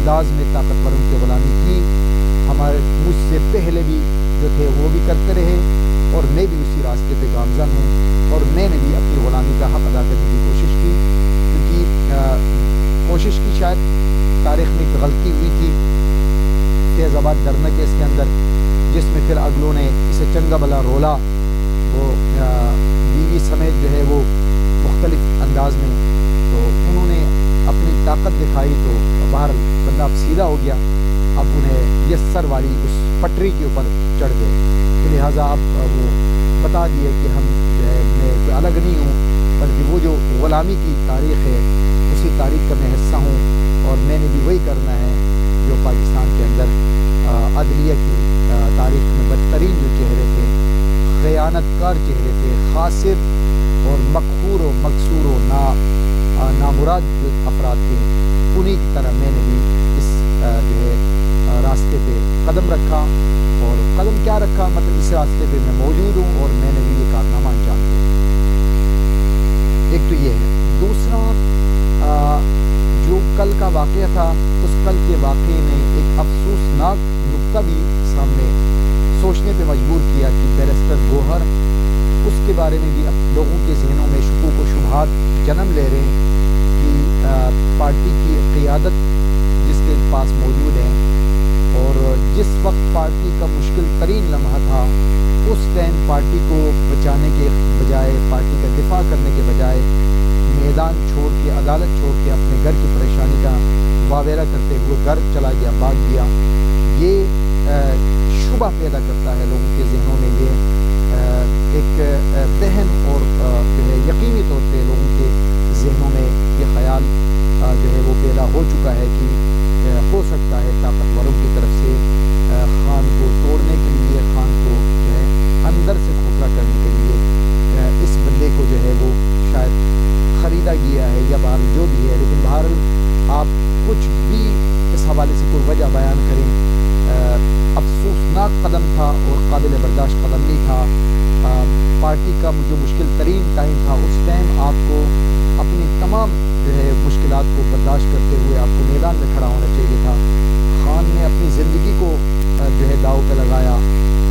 انداز میں طاقتوروں کی غلامی کی. مجھ سے پہلے بھی جو تھے وہ بھی کرتے رہے اور میں بھی اسی راستے پہ گامزن ہوں اور میں نے بھی اپنی غلامی کا حق ادا کرنے کی کوشش کی. کیونکہ کوشش کی شاید تاریخ میں ایک غلطی ہوئی تھی فیض آباد دھرنا کیس کے اندر، جس میں پھر اگلوں نے اسے چنگا بلا رولا، وہ بیوی سمیت جو ہے وہ مختلف انداز میں، تو انہوں نے اپنی طاقت دکھائی تو باہر بندہ اب سیدھا ہو گیا. اب انہیں یہ سر والی اس پٹری کے اوپر چڑھ گئے، تو لہٰذا اب وہ بتا دیے کہ ہم جو ہے میں کوئی الگ نہیں ہوں، بلکہ وہ جو غلامی کی تاریخ ہے اسی تاریخ کا میں حصہ ہوں اور میں نے بھی وہی کرنا ہے جو پاکستان کے اندر عدلیہ کی تاریخ میں بدترین جو چہرے تھے، خیانت کار چہرے تھے، خاسر اور مقہور و مکسور و نامراد جو افراد تھے، انہی کی طرح میں نے بھی اس جو ہے راستے پہ قدم رکھا. اور قدم کیا رکھا، مطلب اس راستے پہ میں موجود ہوں اور میں نے بھی یہ کارنامہ انجام دیا. ایک تو یہ ہے. دوسرا جو کل کا واقعہ تھا، اس کل کے واقعے نے ایک افسوسناک نقطہ بھی سامنے سوچنے پہ مجبور کیا کہ بیرسٹر گوہر، اس کے بارے میں بھی اب لوگوں کے ذہنوں میں شکوک و شبہات جنم لے رہے ہیں کہ پارٹی کی قیادت جس کے پاس موجود ہے اور جس وقت پارٹی کا مشکل ترین لمحہ تھا، اس ٹائم پارٹی کو بچانے کے بجائے، پارٹی کا دفاع کرنے کے بجائے میدان چھوڑ کے، عدالت چھوڑ کے اپنے گھر کی پریشانی کا واویلا کرتے ہوئے گھر چلا گیا، بھاگ گیا. یہ شبہ پیدا کرتا ہے لوگوں کے ذہنوں میں، یہ ایک ذہن اور جو ہے یقینی طور پہ لوگوں کے ذہنوں میں یہ خیال جو ہے وہ پیدا ہو چکا ہے کہ ہو سکتا ہے طاقتوروں کی طرف سے خان کو توڑنے کے لیے، خان کو جو ہے اندر سے کھوکھلا کرنے کے لیے اس بندے کو جو ہے وہ شاید خریدا گیا ہے یا بہرحال جو بھی ہے. لیکن بہرحال آپ کچھ بھی اس حوالے سے کوئی وجہ بیان کریں، افسوسناک قدم تھا اور قابل برداشت قدم نہیں تھا. پارٹی کا جو مشکل ترین ٹائم تھا، اس ٹائم آپ کو اپنی تمام جو ہے مشکلات کو برداشت کرتے ہوئے آپ کو میدان میں کھڑا ہونا چاہیے تھا. خان نے اپنی زندگی کو جو ہے داؤ پہ لگایا،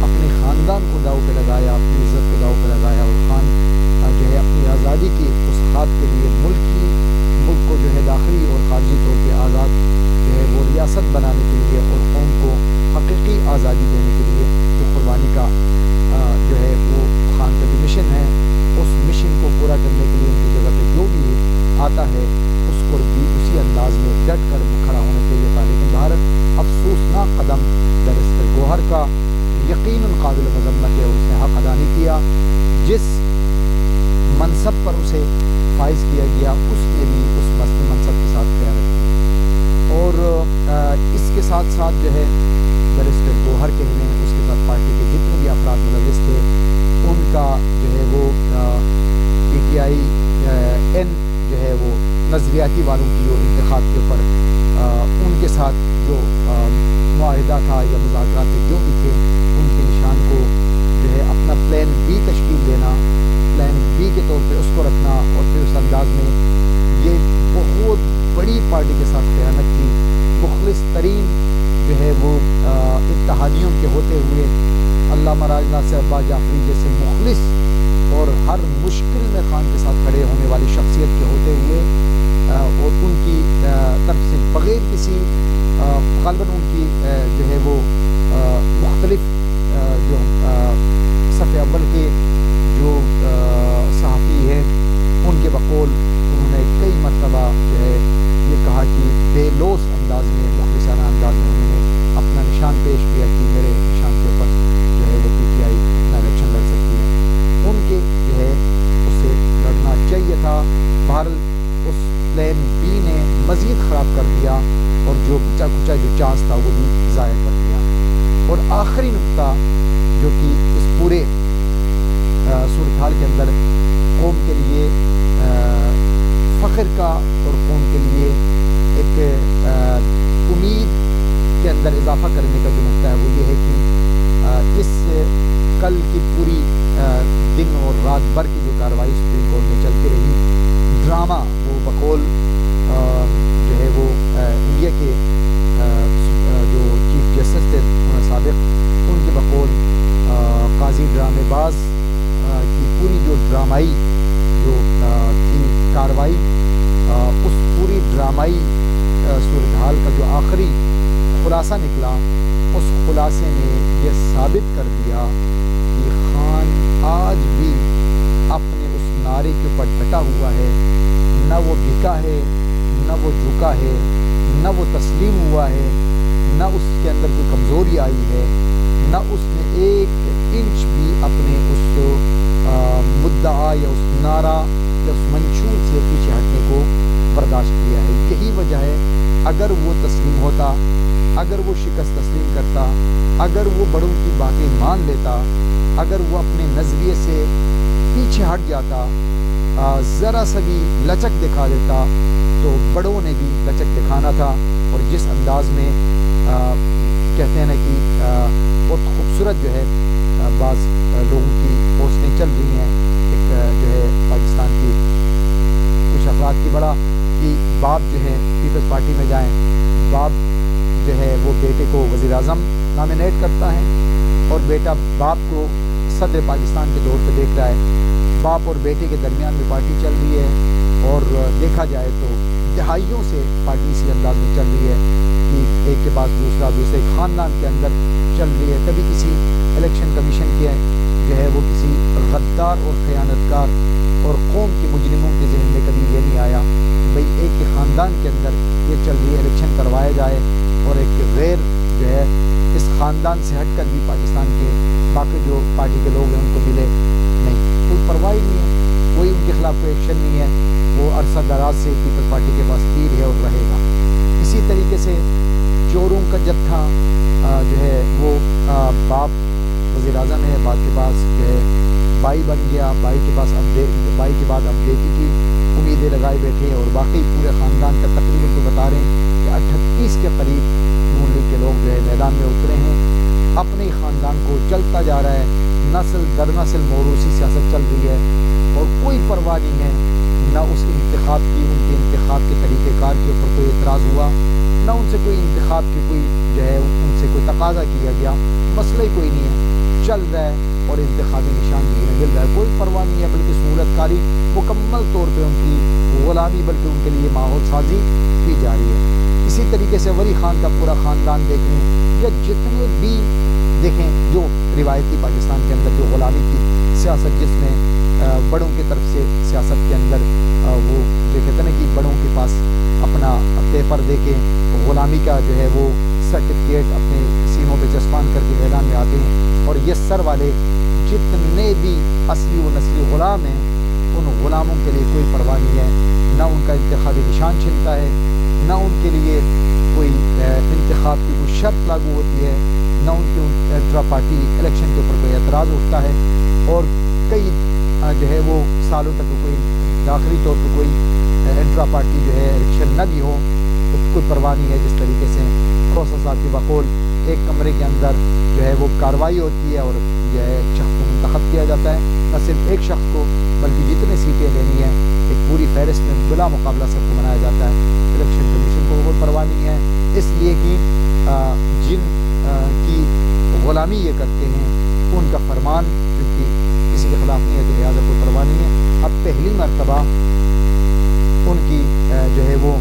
اپنے خاندان کو داؤ پہ لگایا، اپنی عزت کو داؤ پہ لگایا، اور خان جو ہے اپنی آزادی کی اس خاط کے لیے ملک کو جو ہے داخلی اور خارجی طور پہ آزاد جو ہے وہ ریاست بنانے کے لیے اور قوم کو حقیقی آزادی دینے کے لیے جو قربانی کا جو ہے وہ خان کا جو مشن ہے، اس مشن کو پورا کرنے کے لیے ان کی جگہ پہ جو بھی آتا ہے اس کو بھی اسی انداز میں ڈٹ کر کھڑا ہونا چاہیے تھا. لیکن بھارت افسوسناک قدم بیرسٹر گوہر کا یقیناً قابل مذمت ہے، اس نے حق ادا نہیں کیا. جس منصب پر اسے فائز کیا گیا اس نے بھی اس منصب کے ساتھ خیانت کی. اور اس کے ساتھ ساتھ جو ہے بیرسٹر گوہر کہنے، اس کے ساتھ پارٹی کے جتنے بھی افراد ملوث تھے ان کا جو ہے وہ پی ٹی آئی این جو ہے وہ نظریاتی والوں کی جو انتخاب کے اوپر ان کے ساتھ جو معاہدہ تھا یا مذاکرات جو بھی تھے، ان کے نشان کو جو ہے اپنا پلان بی تشکیل دینا، پلان بی کے طور پہ اس کو رکھنا، اور پھر اس انداز میں یہ بہت بڑی پارٹی کے ساتھ خیانت کی. مخلص ترین جو ہے وہ اتحادیوں کے ہوتے ہوئے علامہ راج ناصر ابا جعفری جیسے مخلص اور ہر مشکل میں خان کے ساتھ کھڑے ہونے والی شخصیت کے ہوتے ہوئے اور ان کی طرف سے بغیر کسی غالباً ان کی جو ہے وہ مختلف جو صف اول کے جو صحافی ہیں ان کے بقول انہوں نے کئی مرتبہ جو ہے یہ کہا کہ بے لوث انداز میں، مخلصانہ انداز میں انہوں نے اپنا نشان پیش کیا کہ میرے نشان کے اوپر جو ہے وہ پی ٹی آئی اپنا الیکشن لڑ سکتی ہے. ان کے جو ہے اس سے لڑنا چاہیے تھا. بہرحال اس پلان بی نے مزید خراب کر دیا اور جو بچا کچا جو چانس تھا وہ بھی ضائع کر دیا. اور آخری نقطہ جو کہ اس پورے صورتحال کے اندر قوم کے لیے فخر کا اور قوم کے لیے ایک امید کے اندر اضافہ کرنے کا جو نقطہ ہے وہ یہ ہے کہ اس کل کی پوری دن اور رات بھر کی جو کارروائی سپریم کورٹ میں چلتی رہی، ڈرامہ وہ بقول جو ہے وہ انڈیا کے خلاصہ نکلا، اس خلاصے نے یہ ثابت کر دیا کہ خان آج بھی اپنے اس نعرے کے اوپر ڈٹا ہوا ہے، نہ وہ بکا ہے، نہ وہ جھکا ہے، نہ وہ تسلیم ہوا ہے، نہ اس کے اندر کوئی کمزوری آئی ہے، نہ اس نے ایک انچ بھی اپنے اس مدعا یا اس نعرہ یا اس منشور سے پیچھے ہٹنے کو برداشت کیا ہے۔ یہی وجہ ہے، اگر وہ تسلیم ہوتا، اگر وہ شکست تسلیم کرتا، اگر وہ بڑوں کی باتیں مان لیتا، اگر وہ اپنے نظریے سے پیچھے ہٹ جاتا، ذرا سا بھی لچک دکھا دیتا، تو بڑوں نے بھی لچک دکھانا تھا۔ اور جس انداز میں کہتے ہیں نا کہ بہت خوبصورت جو ہے بعض لوگوں کی پوسٹیں چل رہی ہیں، ایک جو ہے پاکستان کی کچھ افراد کی بڑا کہ باپ جو ہے پیپلز پارٹی میں جائیں، باپ جو ہے وہ بیٹے کو وزیر اعظم نامینیٹ کرتا ہے، اور بیٹا باپ کو صدر پاکستان کے طور پہ دیکھ رہا ہے، باپ اور بیٹے کے درمیان میں پارٹی چل رہی ہے، اور دیکھا جائے تو دہائیوں سے پارٹی اسی انداز میں چل رہی ہے کہ ایک کے بعد دوسرے خاندان کے اندر چل رہی ہے۔ کبھی کسی الیکشن کمیشن کے جو ہے وہ کسی غدار اور خیانتکار اور قوم کے مجرموں کے ذہن میں کبھی یہ نہیں آیا کہ بھئی ایک کے خاندان کے اندر یہ چل رہی ہے، الیکشن کروایا جائے اور ایک غیر جو ہے اس خاندان سے ہٹ کر بھی پاکستان کے باقی جو پارٹی کے لوگ ہیں ان کو ملے۔ نہیں، کوئی پرواہ نہیں ہے، کوئی ان کے خلاف کوئی ایکشن نہیں ہے، وہ عرصہ دراز سے پیپلز پارٹی کے پاس تیر ہے اور رہے گا۔ اسی طریقے سے چوروں کا جتھا جو ہے وہ باپ وزیر اعظم ہے، باپ کے پاس جو ہے بھائی بن گیا، بھائی کے بعد اب بیٹی کی امیدیں لگائے بیٹھے، اور باقی پورے خاندان کا تقریباً تو بتا رہے ہیں کہ 38 کے قریب نون لیگ کے لوگ جو ہے میدان میں اترے ہیں، اپنے ہی خاندان کو چلتا جا رہا ہے، نسل در نسل موروثی سیاست چل رہی ہے، اور کوئی پرواہ نہیں ہے، نہ اس انتخاب کی، ان کے انتخاب کے طریقہ کار کے اوپر کوئی اعتراض ہوا، نہ ان سے کوئی انتخاب کی کوئی جو ہے ان سے کوئی تقاضا کیا گیا، مسئلہ ہی کوئی نہیں ہے، چل رہا ہے اور انتخابی نشاندہی میں مل رہا ہے، کوئی پرواہ نہیں ہے، بلکہ سہولت کاری مکمل طور پہ ان کی غلامی، بلکہ ان کے لیے ماحول سازی کی جا رہی ہے۔ اسی طریقے سے ولی خان کا پورا خاندان دیکھ لیں، یا جتنے بھی دیکھیں جو روایتی پاکستان کے اندر جو غلامی کی سیاست، جس میں بڑوں کی طرف سے سیاست کے اندر وہ جو کہتے ہیں نا کہ بڑوں کے پاس اپنا پیپر دے کے غلامی کا جو ہے وہ سرٹیفکیٹ اپنے سینوں پہ چسپان کر کے میدان میں آتے ہیں، اور یہ سر والے جتنے بھی اصلی و نسلی غلام ہیں، ان غلاموں کے لیے کوئی پرواہ نہیں ہے، نہ ان کا انتخابی نشان چھنتا ہے، نہ ان کے لیے کوئی انتخاب کی کوئی شرط لاگو ہوتی ہے، نہ ان کے انٹرا پارٹی الیکشن کے اوپر کوئی اعتراض اٹھتا ہے، اور کئی جو ہے وہ سالوں تک کوئی داخلی طور پہ کوئی انٹرا پارٹی جو ہے الیکشن نہ بھی ہو تو کوئی پرواہ نہیں ہے۔ جس طریقے سے کھوسہ صاحب کی بقول ایک کمرے کے اندر جو ہے وہ کارروائی ہوتی ہے، اور جو ہے ایک شخص کو منتخب کیا جاتا ہے، نہ صرف ایک شخص کو بلکہ جتنے سیٹیں لینی ہیں ایک پوری فہرست میں بلا مقابلہ سب کو بنایا جاتا ہے۔ الیکشن کمیشن کو کوئی پرواہ نہیں ہے، اس لیے کہ جن کی غلامی یہ کرتے ہیں ان کا فرمان کیونکہ کسی کے خلاف نہیں ہے، تو لہٰذا کوئی پرواہ نہیں ہے۔ اب پہلی مرتبہ ان کی جو ہے وہ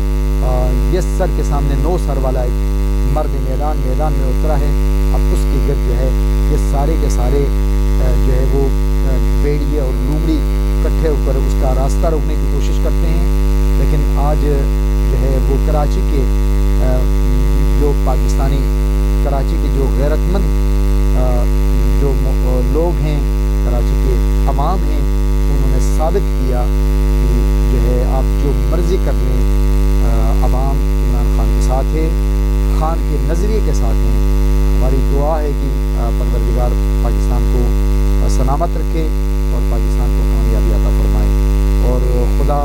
یس سر کے سامنے نو سر والا ایک مرد میدان میں اترا ہے، اب اس کے گرد جو ہے یہ سارے کے سارے جو ہے وہ بیڑیے اور لومڑی اکٹھے ہو کر اس کا راستہ روکنے کی کوشش کرتے ہیں، لیکن آج جو ہے وہ کراچی کے جو پاکستانی کراچی کے جو غیرت مند جو لوگ ہیں، کراچی کے عوام ہیں، انہوں نے ثابت کیا کہ جو ہے آپ جو مرضی کر لیں، عوام عمران خان کے ساتھ ہے، خان کے نظریے کے ساتھ ہیں۔ ہماری دعا ہے کہ پروردگار پاکستان کو سلامت رکھے اور پاکستان کو کامیابی عطا فرمائے، اور خدا